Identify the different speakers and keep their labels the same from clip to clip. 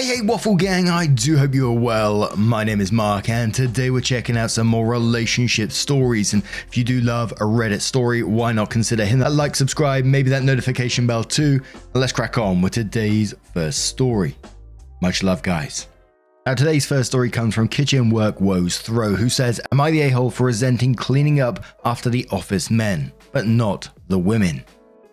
Speaker 1: Hey Waffle Gang, I do hope you're well. My name is Mark and today we're checking out some more relationship stories, and if you do love a Reddit story, why not consider hitting that like, subscribe, maybe that notification bell too, and let's crack on with today's first story. Much love, guys. Now today's first story comes from Kitchen Work Woes Throw, who says, am I the a-hole for resenting cleaning up after the office men, but not the women?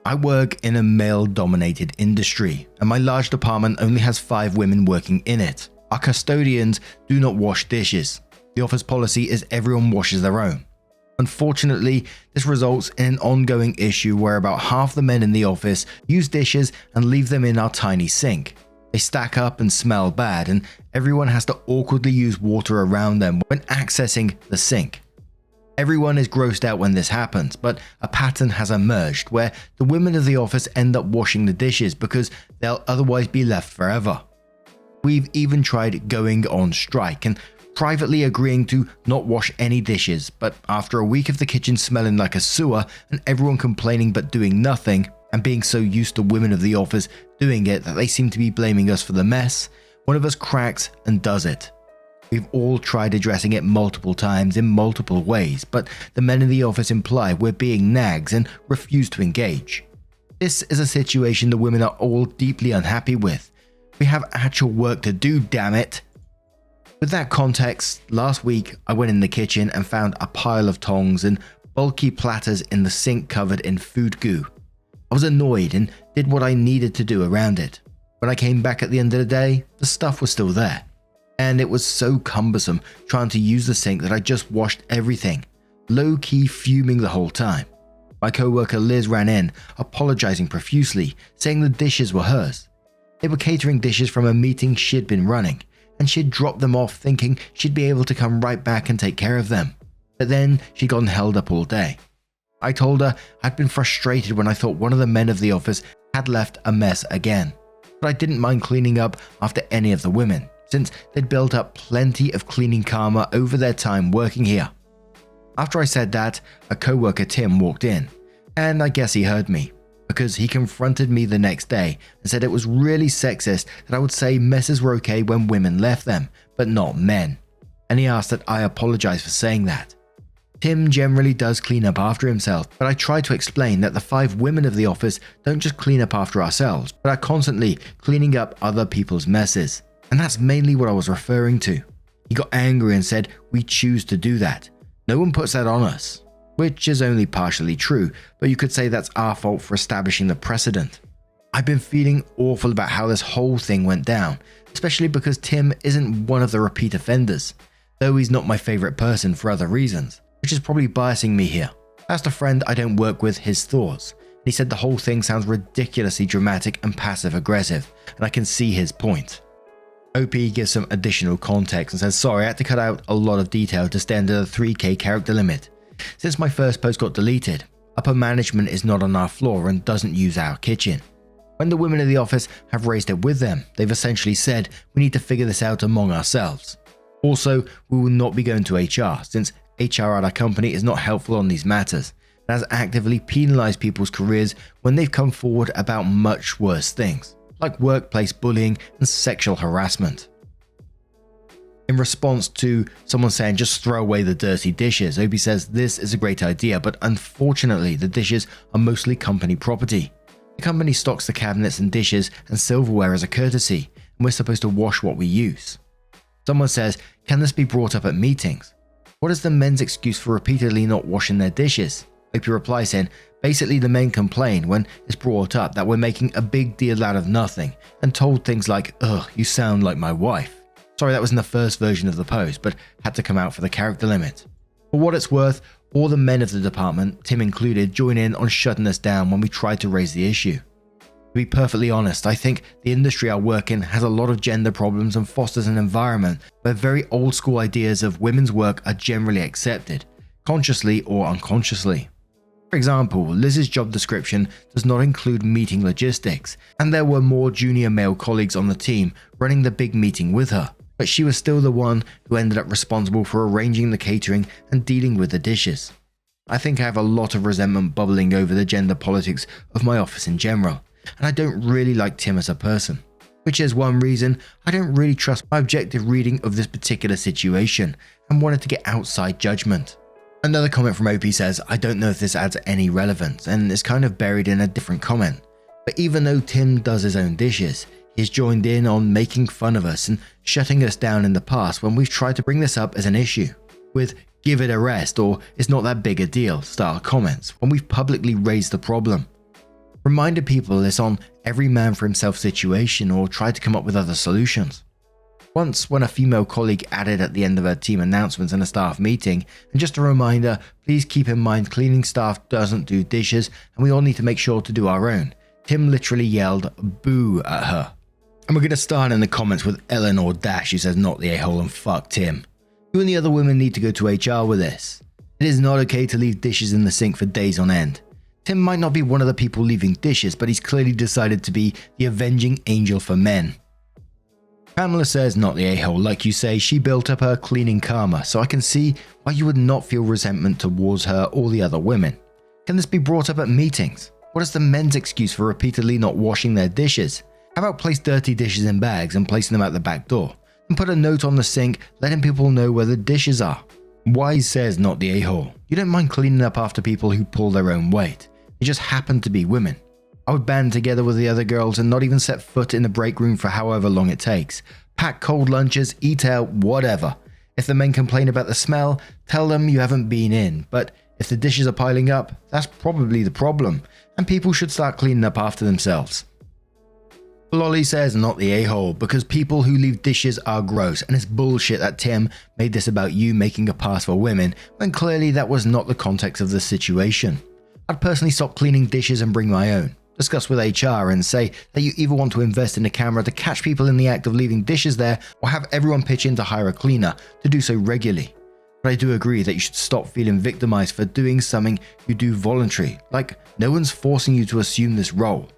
Speaker 1: I work in a male-dominated industry, and my large department only has 5 women working in it. Our custodians do not wash dishes. The office policy is everyone washes their own. Unfortunately, this results in an ongoing issue where about half the men in the office use dishes and leave them in our tiny sink. They stack up and smell bad, and everyone has to awkwardly use water around them when accessing the sink. Everyone is grossed out when this happens, but a pattern has emerged where the women of the office end up washing the dishes because they'll otherwise be left forever. We've even tried going on strike and privately agreeing to not wash any dishes, but after a week of the kitchen smelling like a sewer and everyone complaining but doing nothing, and being so used to women of the office doing it that they seem to be blaming us for the mess, one of us cracks and does it. We've all tried addressing it multiple times in multiple ways, but the men in the office imply we're being nags and refuse to engage. This is a situation the women are all deeply unhappy with. We have actual work to do, damn it. With that context, last week I went in the kitchen and found a pile of tongs and bulky platters in the sink covered in food goo. I was annoyed and did what I needed to do around it. When I came back at the end of the day, the stuff was still there. And it was so cumbersome trying to use the sink that I just washed everything, low-key fuming the whole time. My co-worker Liz ran in, apologizing profusely, saying the dishes were hers. They were catering dishes from a meeting she'd been running, and she'd dropped them off thinking she'd be able to come right back and take care of them. But then she'd gotten held up all day. I told her I'd been frustrated when I thought one of the men of the office had left a mess again, but I didn't mind cleaning up after any of the women, since they'd built up plenty of cleaning karma over their time working here. After I said that, a co-worker Tim walked in, and I guess he heard me, because he confronted me the next day and said it was really sexist that I would say messes were okay when women left them, but not men, and he asked that I apologize for saying that. Tim generally does clean up after himself, but I try to explain that the 5 women of the office don't just clean up after ourselves, but are constantly cleaning up other people's messes. And that's mainly what I was referring to. He got angry and said we choose to do that. No one puts that on us. Which is only partially true, but you could say that's our fault for establishing the precedent. I've been feeling awful about how this whole thing went down, especially because Tim isn't one of the repeat offenders, though he's not my favorite person for other reasons, which is probably biasing me here. I asked a friend I don't work with his thoughts, and he said the whole thing sounds ridiculously dramatic and passive aggressive, and I can see his point. OP gives some additional context and says, sorry, I had to cut out a lot of detail to stay under the 3k character limit. Since my first post got deleted, upper management is not on our floor and doesn't use our kitchen. When the women of the office have raised it with them, they've essentially said we need to figure this out among ourselves. Also, we will not be going to HR, since HR at our company is not helpful on these matters and has actively penalized people's careers when they've come forward about much worse things, like workplace bullying and sexual harassment. In response to someone saying just throw away the dirty dishes, Obi says this is a great idea, but unfortunately the dishes are mostly company property. The company stocks the cabinets and dishes and silverware as a courtesy, and we're supposed to wash what we use. Someone says, can this be brought up at meetings? What is the men's excuse for repeatedly not washing their dishes? Opi replies saying, basically the men complain when it's brought up that we're making a big deal out of nothing and told things like, ugh, you sound like my wife. Sorry, that was in the first version of the post, but had to come out for the character limit. For what it's worth, all the men of the department, Tim included, join in on shutting us down when we tried to raise the issue. To be perfectly honest, I think the industry I work in has a lot of gender problems and fosters an environment where very old school ideas of women's work are generally accepted, consciously or unconsciously. For example, Liz's job description does not include meeting logistics, and there were more junior male colleagues on the team running the big meeting with her, but she was still the one who ended up responsible for arranging the catering and dealing with the dishes. I think I have a lot of resentment bubbling over the gender politics of my office in general, and I don't really like Tim as a person. which is one reason I don't really trust my objective reading of this particular situation and wanted to get outside judgment. Another comment from OP says, I don't know if this adds any relevance and is kind of buried in a different comment, but even though Tim does his own dishes, he's joined in on making fun of us and shutting us down in the past when we've tried to bring this up as an issue, with give it a rest or it's not that big a deal style comments when we've publicly raised the problem. Reminded people it's on every man for himself situation or tried to come up with other solutions. Once when a female colleague added at the end of her team announcements in a staff meeting, and just a reminder, please keep in mind cleaning staff doesn't do dishes and we all need to make sure to do our own. Tim literally yelled boo at her. And we're going to start in the comments with Eleanor Dash who says not the a-hole and fuck Tim. You and the other women need to go to HR with this. It is not okay to leave dishes in the sink for days on end. Tim might not be one of the people leaving dishes, but he's clearly decided to be the avenging angel for men. Pamela says not the a-hole, like you say, she built up her cleaning karma, so I can see why you would not feel resentment towards her or the other women. Can this be brought up at meetings? What is the men's excuse for repeatedly not washing their dishes? How about place dirty dishes in bags and placing them out the back door? And put a note on the sink letting people know where the dishes are. Wise says not the a-hole. You don't mind cleaning up after people who pull their own weight. They just happen to be women. I would band together with the other girls and not even set foot in the break room for however long it takes. Pack cold lunches, eat out, whatever. If the men complain about the smell, tell them you haven't been in. But if the dishes are piling up, that's probably the problem. And people should start cleaning up after themselves. Lolly says not the a-hole because people who leave dishes are gross and it's bullshit that Tim made this about you making a pass for women when clearly that was not the context of the situation. I'd personally stop cleaning dishes and bring my own. Discuss with HR and say that you either want to invest in a camera to catch people in the act of leaving dishes there or have everyone pitch in to hire a cleaner to do so regularly. But I do agree that you should stop feeling victimized for doing something you do voluntarily, like no one's forcing you to assume this role.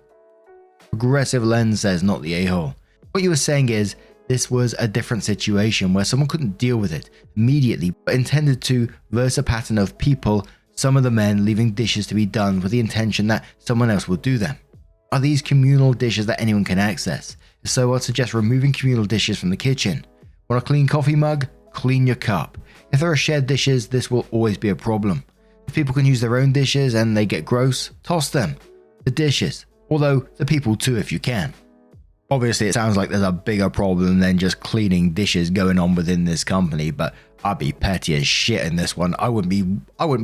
Speaker 1: Progressive Lens says not the a-hole. What you were saying is this was a different situation where someone couldn't deal with it immediately but intended to reverse a pattern of people, some of the men leaving dishes to be done with the intention that someone else will do them. Are these communal dishes that anyone can access? If so, I'd suggest removing communal dishes from the kitchen. Want a clean coffee mug? Clean your cup. If there are shared dishes, this will always be a problem. If people can use their own dishes and they get gross, toss them. The dishes. Although, the people too if you can. Obviously it sounds like there's a bigger problem than just cleaning dishes going on within this company, but I'd be petty as shit in this one. I wouldn't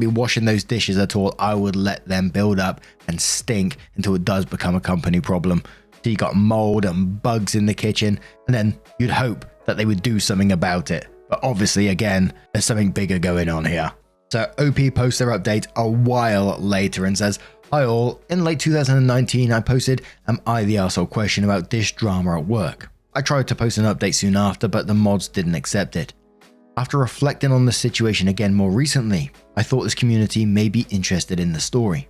Speaker 1: be washing those dishes at all. I would let them build up and stink until it does become a company problem. So you got mold and bugs in the kitchen, and then you'd hope that they would do something about it. But obviously again, there's something bigger going on here. So OP posts their update a while later and says, hi all, in late 2019 I posted am I the arsehole question about dish drama at work. I tried to post an update soon after but the mods didn't accept it. After reflecting on the situation again more recently, I thought this community may be interested in the story.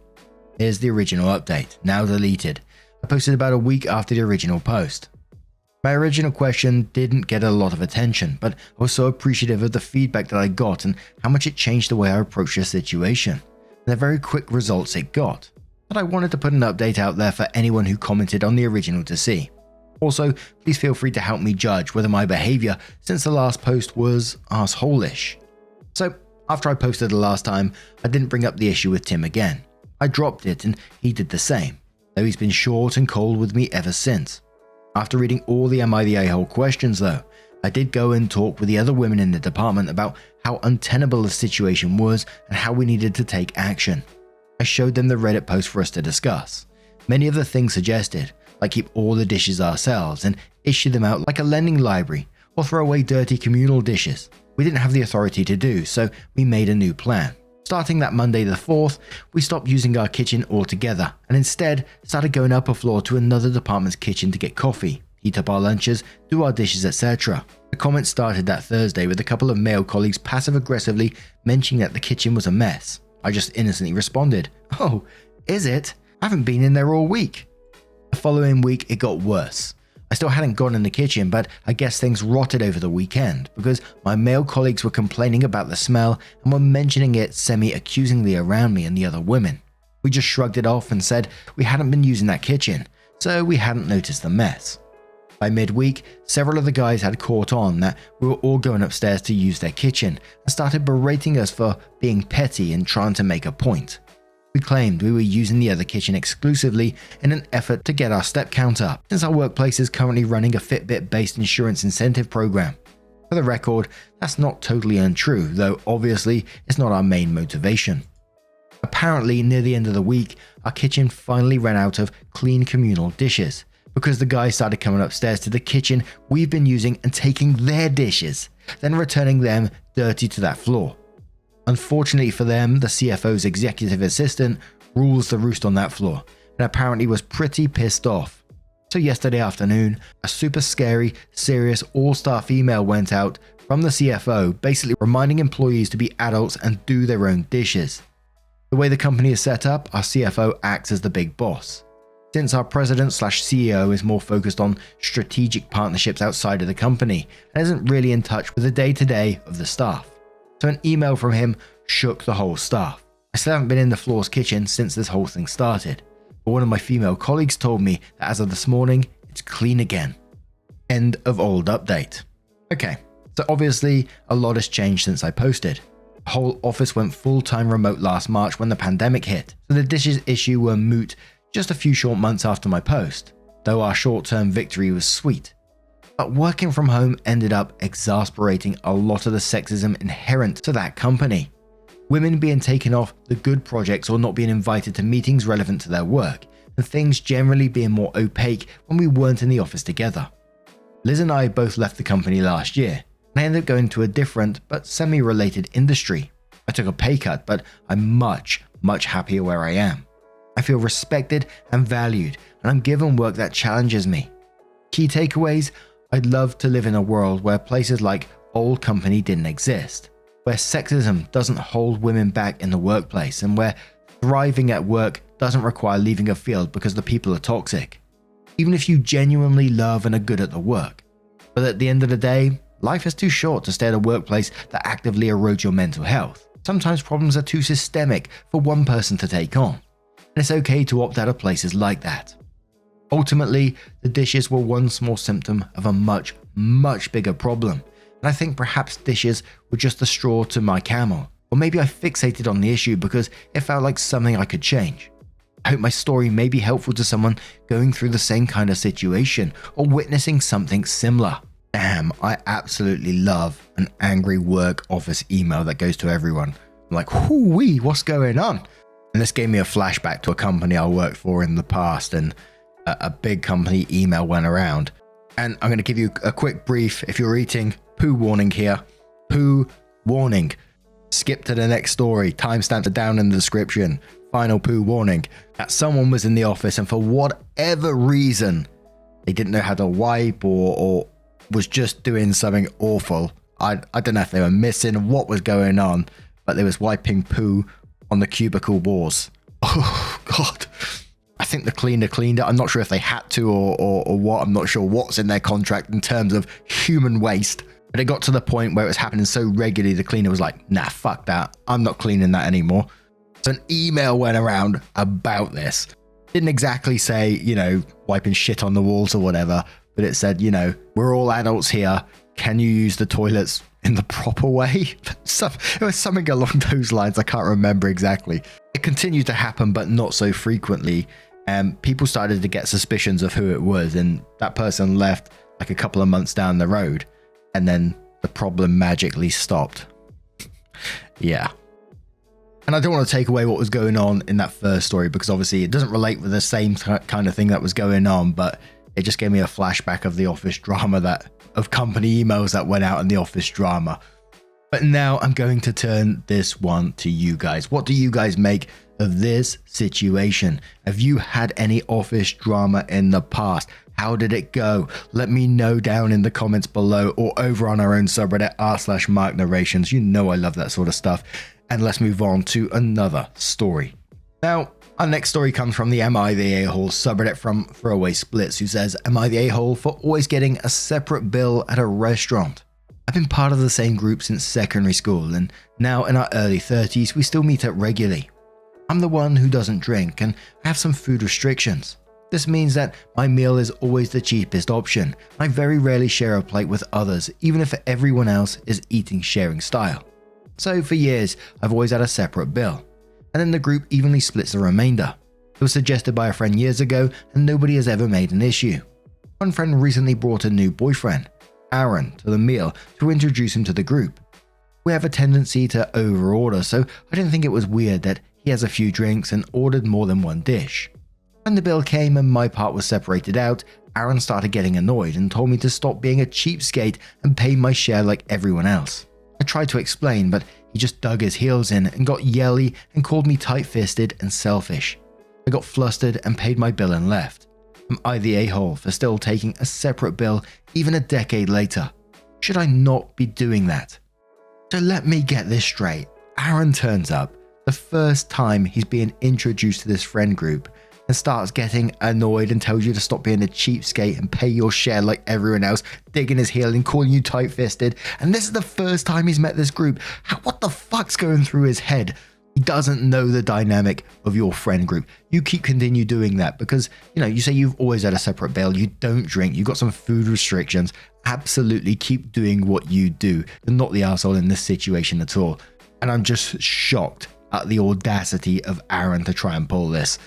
Speaker 1: Here's the original update, now deleted. I posted about a week after the original post. My original question didn't get a lot of attention, but I was so appreciative of the feedback that I got and how much it changed the way I approached the situation, and the very quick results it got. But I wanted to put an update out there for anyone who commented on the original to see. Also, please feel free to help me judge whether my behavior since the last post was arsehole-ish. So, after I posted the last time, I didn't bring up the issue with Tim again. I dropped it and he did the same, though he's been short and cold with me ever since. After reading all the Am I the A-hole questions though, I did go and talk with the other women in the department about how untenable the situation was and how we needed to take action. I showed them the Reddit post for us to discuss. Many of the things suggested, like keep all the dishes ourselves and issue them out like a lending library, or throw away dirty communal dishes, we didn't have the authority to do, so we made a new plan. Starting that Monday the 4th, we stopped using our kitchen altogether and instead started going up a floor to another department's kitchen to get coffee, heat up our lunches, do our dishes, etc. The comments started that Thursday with a couple of male colleagues passive-aggressively mentioning that the kitchen was a mess. I just innocently responded, "Oh, is it? I haven't been in there all week." The following week it got worse. I still hadn't gone in the kitchen, but I guess things rotted over the weekend because my male colleagues were complaining about the smell and were mentioning it semi-accusingly around me and the other women. We just shrugged it off and said we hadn't been using that kitchen, so we hadn't noticed the mess. By midweek, several of the guys had caught on that we were all going upstairs to use their kitchen and started berating us for being petty and trying to make a point. We claimed we were using the other kitchen exclusively in an effort to get our step count up, since our workplace is currently running a Fitbit-based insurance incentive program. For the record, that's not totally untrue, though obviously it's not our main motivation. Apparently, near the end of the week, our kitchen finally ran out of clean communal dishes, because the guys started coming upstairs to the kitchen we've been using and taking their dishes, then returning them dirty to that floor. Unfortunately for them, the CFO's executive assistant rules the roost on that floor, and apparently was pretty pissed off. So yesterday afternoon, a super scary, serious all-staff email went out from the CFO basically reminding employees to be adults and do their own dishes. The way the company is set up, our CFO acts as the big boss, since our president/CEO is more focused on strategic partnerships outside of the company and isn't really in touch with the day-to-day of the staff. So an email from him shook the whole staff. I still haven't been in the floor's kitchen since this whole thing started, but one of my female colleagues told me that as of this morning, it's clean again. End of old update. Okay, so obviously a lot has changed since I posted. The whole office went full-time remote last March when the pandemic hit, so the dishes issue were moot just a few short months after my post, though our short-term victory was sweet. But working from home ended up exasperating a lot of the sexism inherent to that company. Women being taken off the good projects or not being invited to meetings relevant to their work, and things generally being more opaque when we weren't in the office together. Liz and I both left the company last year, and I ended up going to a different but semi-related industry. I took a pay cut, but I'm much happier where I am. I feel respected and valued, and I'm given work that challenges me. Key takeaways: I'd love to live in a world where places like old company didn't exist, where sexism doesn't hold women back in the workplace, and where thriving at work doesn't require leaving a field because the people are toxic. Even if you genuinely love and are good at the work. But at the end of the day, life is too short to stay at a workplace that actively erodes your mental health. Sometimes problems are too systemic for one person to take on. And it's okay to opt out of places like that. Ultimately, the dishes were one small symptom of a much bigger problem, and I think perhaps dishes were just the straw to my camel, or maybe I fixated on the issue because it felt like something I could change. I hope my story may be helpful to someone going through the same kind of situation or witnessing something similar. Damn, I absolutely love an angry work office email that goes to everyone. I'm like, whoo-wee, what's going on? And this gave me a flashback to a company I worked for in the past, and a big company email went around. And I'm going to give you a quick brief. If you're eating, poo warning here. Poo warning. Skip to the next story. Timestamps are down in the description. Final poo warning. That someone was in the office and for whatever reason, they didn't know how to wipe or was just doing something awful. I don't know if they were missing what was going on, but they was wiping poo on the cubicle walls. Oh, God. I think the cleaner cleaned it. I'm not sure if they had to or what. I'm not sure what's in their contract in terms of human waste. But it got to the point where it was happening so regularly, the cleaner was like, nah, fuck that. I'm not cleaning that anymore. So an email went around about this. Didn't exactly say, wiping shit on the walls or whatever, but it said, we're all adults here. Can you use the toilets in the proper way? It was something along those lines. I can't remember exactly. It continued to happen, but not so frequently. People started to get suspicions of who it was, and that person left like a couple of months down the road, and then the problem magically stopped. Yeah. And I don't want to take away what was going on in that first story, because obviously it doesn't relate with the same kind of thing that was going on, but it just gave me a flashback of the office drama of company emails that went out in the office drama. But now I'm going to turn this one to you guys. What do you guys make of this situation? Have you had any office drama in the past? How did it go? Let me know down in the comments below or over on our own subreddit r/Mark Narrations. You know I love that sort of stuff. And let's move on to another story. Now, our next story comes from the Am I the A-Hole subreddit from Throwaway Splits, who says, am I the A-Hole for always getting a separate bill at a restaurant? I've been part of the same group since secondary school, and now in our early 30s, we still meet up regularly. I'm the one who doesn't drink, and I have some food restrictions. This means that my meal is always the cheapest option. I very rarely share a plate with others, even if everyone else is eating sharing style. So for years, I've always had a separate bill, and then the group evenly splits the remainder. It was suggested by a friend years ago, and nobody has ever made an issue. One friend recently brought a new boyfriend, Aaron, to the meal to introduce him to the group. We have a tendency to overorder, so I didn't think it was weird that he has a few drinks and ordered more than one dish. When the bill came and my part was separated out, Aaron started getting annoyed and told me to stop being a cheapskate and pay my share like everyone else. I tried to explain, but he just dug his heels in and got yelly and called me tight-fisted and selfish. I got flustered and paid my bill and left. Am I the a-hole for still taking a separate bill even a decade later? Should I not be doing that? So let me get this straight. Aaron turns up, the first time he's being introduced to this friend group, and starts getting annoyed and tells you to stop being a cheapskate and pay your share like everyone else, digging his heel and calling you tight-fisted. And this is the first time he's met this group. What the fuck's going through his head? He doesn't know the dynamic of your friend group. You continue doing that because, you say you've always had a separate bill, you don't drink, you've got some food restrictions. Absolutely keep doing what you do. You're not the arsehole in this situation at all. And I'm just shocked at the audacity of Aaron to try and pull this.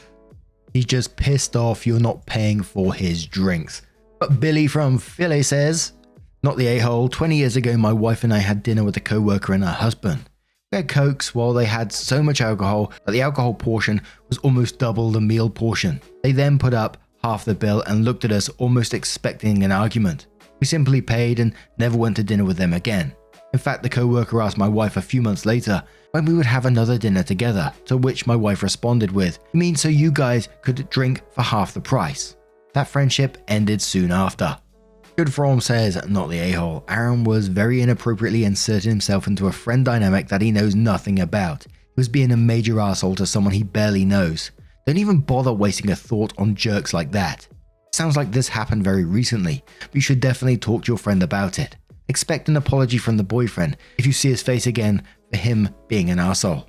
Speaker 1: He's just pissed off you're not paying for his drinks. But Billy from Philly says, not the a-hole, 20 years ago my wife and I had dinner with a co-worker and her husband. We had cokes while they had so much alcohol that the alcohol portion was almost double the meal portion. They then put up half the bill and looked at us almost expecting an argument. We simply paid and never went to dinner with them again. In fact, the co-worker asked my wife a few months later when we would have another dinner together, to which my wife responded with, "You mean so you guys could drink for half the price?" That friendship ended soon after. Good From says, not the a-hole, Aaron was very inappropriately inserting himself into a friend dynamic that he knows nothing about. He was being a major asshole to someone he barely knows. Don't even bother wasting a thought on jerks like that. Sounds like this happened very recently, but you should definitely talk to your friend about it. Expect an apology from the boyfriend if you see his face again for him being an arsehole.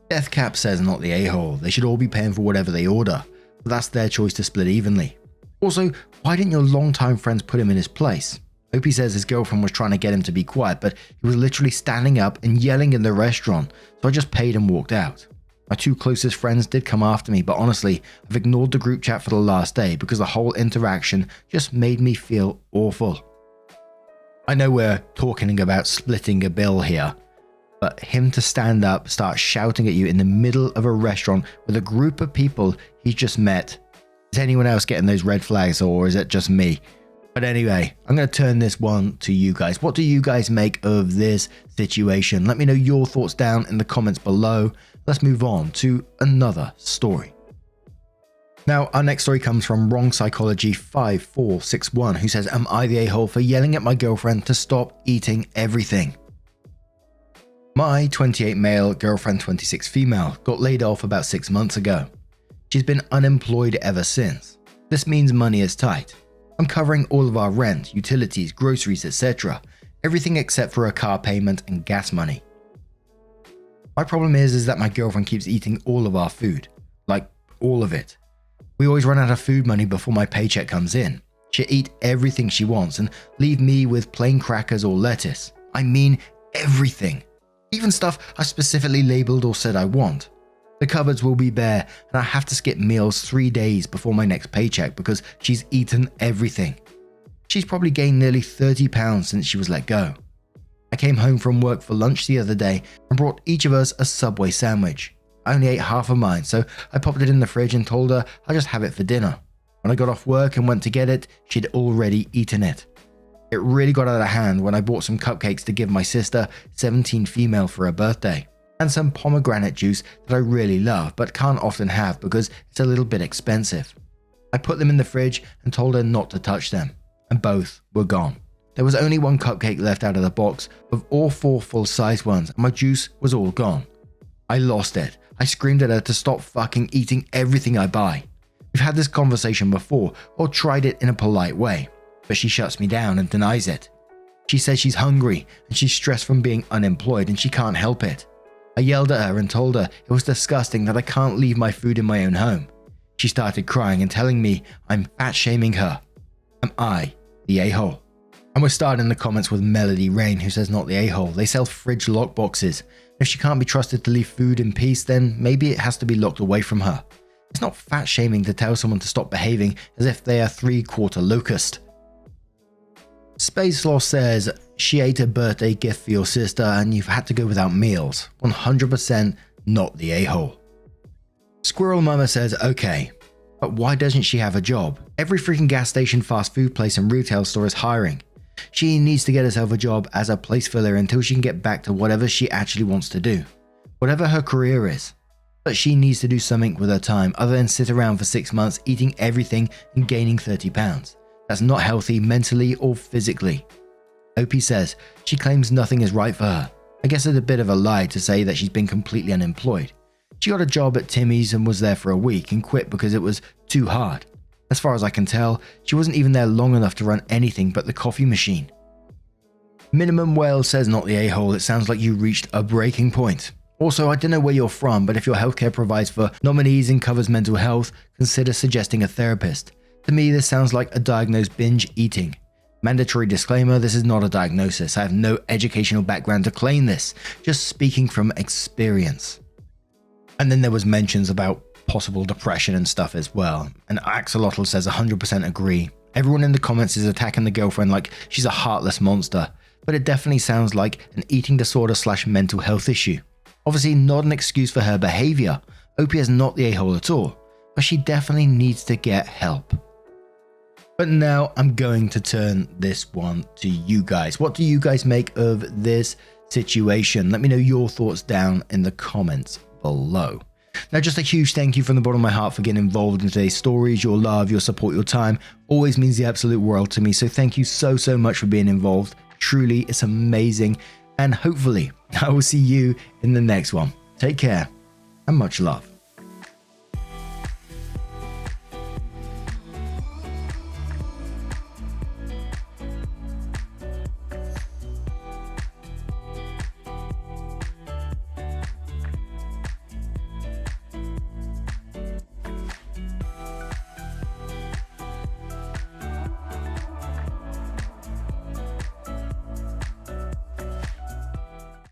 Speaker 1: Deathcap says, not the a-hole, they should all be paying for whatever they order, but that's their choice to split evenly. Also, why didn't your longtime friends put him in his place? Opie says his girlfriend was trying to get him to be quiet, but he was literally standing up and yelling in the restaurant, so I just paid and walked out. My two closest friends did come after me, but honestly, I've ignored the group chat for the last day because the whole interaction just made me feel awful. I know we're talking about splitting a bill here, but him to stand up, start shouting at you in the middle of a restaurant with a group of people he's just met. Is anyone else getting those red flags, or is it just me? But anyway, I'm going to turn this one to you guys. What do you guys make of this situation? Let me know your thoughts down in the comments below. Let's move on to another story. Now, our next story comes from Wrong Psychology 5461, who says, am I the a-hole for yelling at my girlfriend to stop eating everything? My 28 male, girlfriend 26 female, got laid off about 6 months ago. She's been unemployed ever since. This means money is tight. I'm covering all of our rent, utilities, groceries, etc. Everything except for a car payment and gas money. My problem is that my girlfriend keeps eating all of our food. Like, all of it. We always run out of food money before my paycheck comes in. She'll eat everything she wants and leave me with plain crackers or lettuce. I mean everything. Even stuff I specifically labeled or said I want. The cupboards will be bare and I have to skip meals 3 days before my next paycheck because she's eaten everything. She's probably gained nearly 30 pounds since she was let go. I came home from work for lunch the other day and brought each of us a Subway sandwich. I only ate half of mine, so I popped it in the fridge and told her I'll just have it for dinner. When I got off work and went to get it, she'd already eaten it. It really got out of hand when I bought some cupcakes to give my sister, 17 female, for her birthday, and some pomegranate juice that I really love but can't often have because it's a little bit expensive. I put them in the fridge and told her not to touch them, and both were gone. There was only one cupcake left out of the box of all 4 full-size ones, and my juice was all gone. I lost it. I screamed at her to stop fucking eating everything I buy. We've had this conversation before, or tried it in a polite way, but she shuts me down and denies it. She says she's hungry and she's stressed from being unemployed and she can't help it. I yelled at her and told her it was disgusting that I can't leave my food in my own home. She started crying and telling me I'm fat shaming her. Am I the a-hole? And we're starting in the comments with Melody Rain, who says not the a-hole. They sell fridge lock boxes. If she can't be trusted to leave food in peace, then maybe it has to be locked away from her. It's not fat shaming to tell someone to stop behaving as if they are 3/4 locust. Space Law says she ate a birthday gift for your sister and you've had to go without meals. 100% not the a-hole. Squirrel Mama says okay, but why doesn't she have a job? Every freaking gas station, fast food place and retail store is hiring. She needs to get herself a job as a place filler until she can get back to whatever she actually wants to do. Whatever her career is. But she needs to do something with her time other than sit around for 6 months eating everything and gaining 30 pounds. That's not healthy mentally or physically. OP says she claims nothing is right for her. I guess it's a bit of a lie to say that she's been completely unemployed. She got a job at Timmy's and was there for a week and quit because it was too hard. As far as I can tell, she wasn't even there long enough to run anything but the coffee machine. Minimum Whale says not the a-hole, it sounds like you reached a breaking point. Also, I don't know where you're from, but if your healthcare provides for nominees and covers mental health, consider suggesting a therapist. To me, this sounds like a diagnosed binge eating. Mandatory disclaimer, this is not a diagnosis. I have no educational background to claim this, just speaking from experience. And then there was mentions about possible depression and stuff as well. And Axolotl says 100% agree. Everyone in the comments is attacking the girlfriend like she's a heartless monster, but it definitely sounds like an eating disorder / mental health issue. Obviously not an excuse for her behavior. OP is not the a-hole at all, but she definitely needs to get help. But now I'm going to turn this one to you guys. What do you guys make of this situation? Let me know your thoughts down in the comments below. Now, just a huge thank you from the bottom of my heart for getting involved in today's stories. Your love, your support, your time always means the absolute world to me. So thank you so much for being involved. Truly, it's amazing. And hopefully I will see you in the next one. Take care and much love.